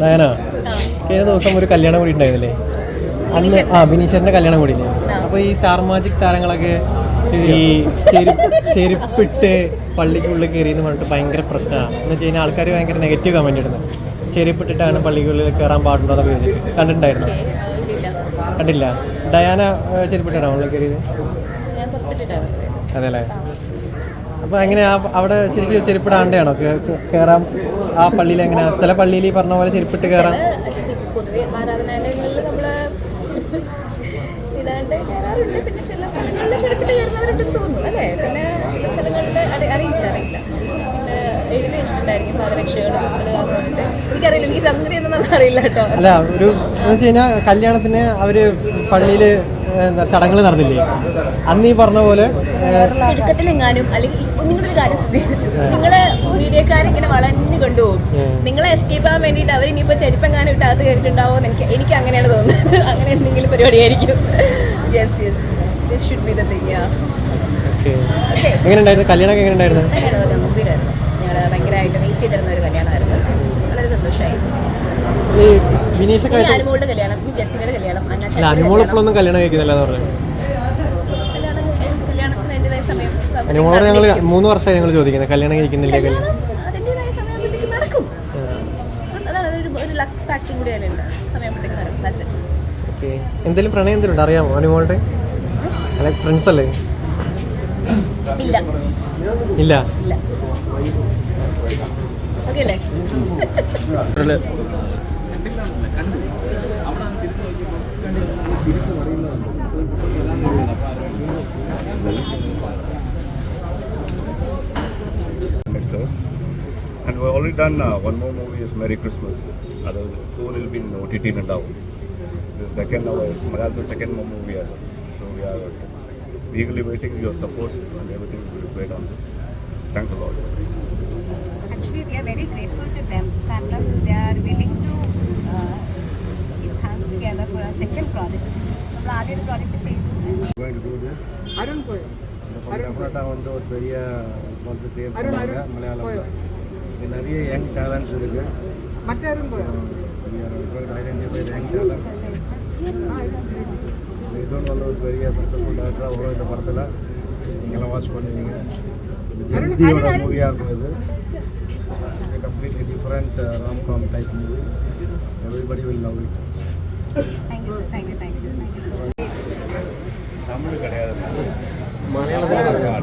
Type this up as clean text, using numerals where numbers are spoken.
Diana കഴിഞ്ഞ ദിവസം ഒരു കല്യാണം കൂടി ഉണ്ടായിരുന്നില്ലേ അന്ന്? ബിനീഷറിന്റെ കല്യാണം കൂടിയില്ലേ? അപ്പോൾ ഈ സ്റ്റാർ മാജിക് താരങ്ങളൊക്കെ ഈ ചെരുപ്പിട്ട് പള്ളിക്കുള്ളിൽ കയറിയെന്ന് പറഞ്ഞിട്ട് ഭയങ്കര പ്രശ്നമാണ്. എന്ന് വെച്ച് കഴിഞ്ഞാൽ ആൾക്കാർ ഭയങ്കര നെഗറ്റീവ് കമന്റ് ഇടുന്നത്. ചെരുപ്പിട്ടിട്ടാണ് പള്ളിക്കുള്ളിൽ കയറാൻ പാടുണ്ടോ എന്നൊക്കെ ചോദിച്ചിട്ട് കണ്ടിട്ടുണ്ടായിരുന്നു? കണ്ടില്ല. ഡയാന ചെരുപ്പിട്ടാണോ ഉള്ളിൽ കയറിയത്? അതെ അല്ലേ? അപ്പോൾ എങ്ങനെ അവിടെ ശരിക്കും ചെരുപ്പിടാണ്ടാണോ കയറാൻ? ആ പള്ളിയിൽ എങ്ങനെയാ? ചില പള്ളിയിൽ ഈ പറഞ്ഞ പോലെ ചെരുപ്പിട്ട് കയറാം. പൊതുവെ ആരാധനാലയങ്ങളിൽ നമ്മൾ ഇടാണ്ട് കയറാറുണ്ട്. പിന്നെ ചില സ്ഥലങ്ങളിൽ ചെരുപ്പിട്ട് കയറുന്നവരുണ്ടെന്ന് തോന്നുന്നു അല്ലേ? പിന്നെ ചില സ്ഥലങ്ങളിൽ അറിയില്ല. പിന്നെ എഴുതി വെച്ചിട്ടുണ്ടായിരിക്കും പാദരക്ഷകളും പറഞ്ഞിട്ട്. എനിക്കറിയില്ല, എനിക്ക് സംഗതിയൊന്നും അറിയില്ല കേട്ടോ. അല്ല, ഒരു എന്ന് വെച്ച് കഴിഞ്ഞാൽ കല്യാണത്തിന് അവർ പള്ളിയിൽ ചടങ്ങുകൾ നടന്നില്ലേ? അന്ന് ഈ പറഞ്ഞ പോലെ തിടുക്കത്തിലെങ്ങാനും അല്ലെങ്കിൽ നിങ്ങളൊരു കാര്യം ശ്രദ്ധിക്കും, നിങ്ങളെ മീഡിയക്കാരിങ്ങനെ വളഞ്ഞു കൊണ്ടുപോകും. നിങ്ങളെ എസ്കേപ്പ് ആവാൻ വേണ്ടിയിട്ട് അവരിനിപ്പോൾ ചെരുപ്പെങ്ങാനും ഇട്ട് അത് കയറിയിട്ടുണ്ടാവോ എന്ന് എനിക്ക് അങ്ങനെയാണ് തോന്നുന്നത്. അങ്ങനെ എന്തെങ്കിലും പരിപാടിയായിരിക്കും. This should be the thing, yeah. എങ്ങനെയുണ്ടായിരുന്നു കല്യാണമൊക്കെ? എങ്ങനെയുണ്ടായിരുന്നു? ഗംഭീരമായിരുന്നു. ഞങ്ങൾ ഭയങ്കരമായിട്ട് വെയിറ്റ് ചെയ്തിരുന്ന ഒരു കല്യാണമായിരുന്നു. വളരെ സന്തോഷമായി. അനുമോളുടെ കല്യാണം, ജെസ്സിയുടെ കല്യാണം, അനുമോൾ ഇപ്പോഴൊന്നും കല്യാണം കഴിക്കുന്നില്ല എന്ന് പറഞ്ഞു. കല്യാണത്തിന് അതിൻ്റെതായ സമയം. അനുമോളോട് ഞങ്ങൾ 3 വർഷമായി ഞങ്ങൾ ചോദിക്കുന്നത് കല്യാണം കഴിക്കുന്നില്ല. അതിൻ്റെതായ സമയത്തേക്ക് നടക്കും. അതാണ് ഒരു ലക്ക് ഫാക്ടർ കൂടി അതിലുണ്ട്. സമയത്തേക്ക് നടക്കും. എന്തെങ്കിലും പ്രണയം എന്തെങ്കിലും അറിയാമോ അനുമോളുടെ? അല്ല, ഫ്രണ്ട്സ് അല്ലേ? ഇല്ല. ഓക്കെ അല്ലേ? And we've already done one more movie is Merry Christmas. Soon it will be in OTT now. The second second movie as well. So we are eagerly waiting your support and everything will be great on this. Thanks a lot. Actually, we are very grateful to them that they are willing to keep hands together for our second project. നമ്മൾ ആദ്യം project ചെയ്തു. Going to do this. Arun Koy. Definitely வந்து ஒரு பெரிய buzz create பண்ணாங்க மலையாளம்ல. நிறைய young talents இருக்கு. மற்ற அருண் கோய். We are going to identify the young talents. இதுவும் வந்து ஒரு பெரிய சக்ஸஸ்ஃபுல் டேரக்டராக வரும் இந்த படத்தில். நீங்களாம் வாட்ச் பண்ணுவீங்க. ஜென்சியோட மூவியாக இருக்கும் இது. Completely different rom-com type movie. Everybody will love it. Thank you. Tamil கிடையாது, മലയാളത്തിൽ സിനിമ